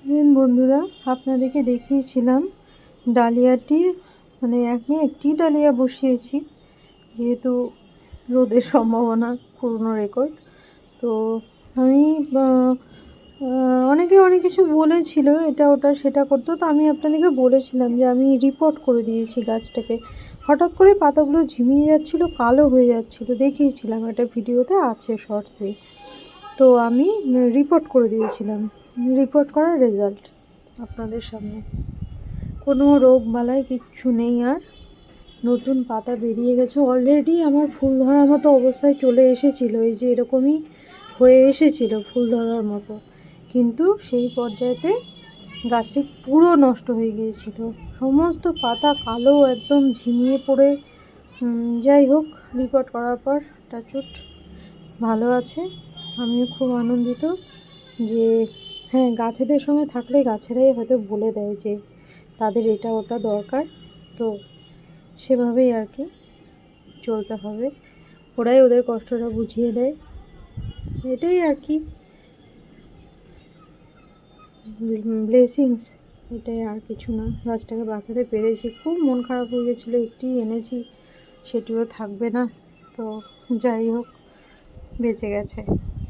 বন্ধুরা, আপনাদেরকে দেখিয়েছিলাম ডালিয়াটির আমি একটি ডালিয়া বসিয়েছি, যেহেতু রোদের সম্ভাবনা, পুরনো রেকর্ড। তো আমি অনেকে অনেক কিছু বলেছিল, এটা ওটা সেটা করতো। তো আমি আপনাদেরকে বলেছিলাম যে আমি রিপোর্ট করে দিয়েছি গাছটাকে। হঠাৎ করে পাতাগুলো ঝিমিয়ে যাচ্ছিলো, কালো হয়ে যাচ্ছিলো, দেখিয়েছিলাম, একটা ভিডিওতে আছে, শর্টসে। তো আমি রিপোর্ট করে দিয়েছিলাম, রিপোর্ট করার রেজাল্ট আপনাদের সামনে। কোনো রোগ বালাই কিচ্ছু নেই, আর নতুন পাতা বেরিয়ে গেছে। অলরেডি আমার ফুল ধরার মতো অবস্থায় চলে এসেছিলো, এই যে এরকমই হয়ে এসেছিলো ফুল ধরার মতো, কিন্তু সেই পর্যায়েতে গাছটি পুরো নষ্ট হয়ে গিয়েছিল, সমস্ত পাতা কালো, একদম ঝিমিয়ে পড়ে। যাই হোক, রিপোর্ট করার পর টাচউড ভালো আছে। আমিও খুব আনন্দিত যে হ্যাঁ, গাছেদের সঙ্গে থাকলে গাছেরাই হয়তো বলে দেয় যে তাদের এটা ওটা দরকার, তো সেভাবেই আর কি চলতে হবে, ওরাই ওদের কষ্টটা বুঝিয়ে দেয়, এটাই আর কি ব্লেসিংস, এটাই, আর কিছু না। গাছটাকে বাঁচাতে পেরেছি, খুব মন খারাপ হয়ে গেছিলো, একটি এনেছি সেটিও থাকবে না, তো যাই হোক, বেঁচে গেছে।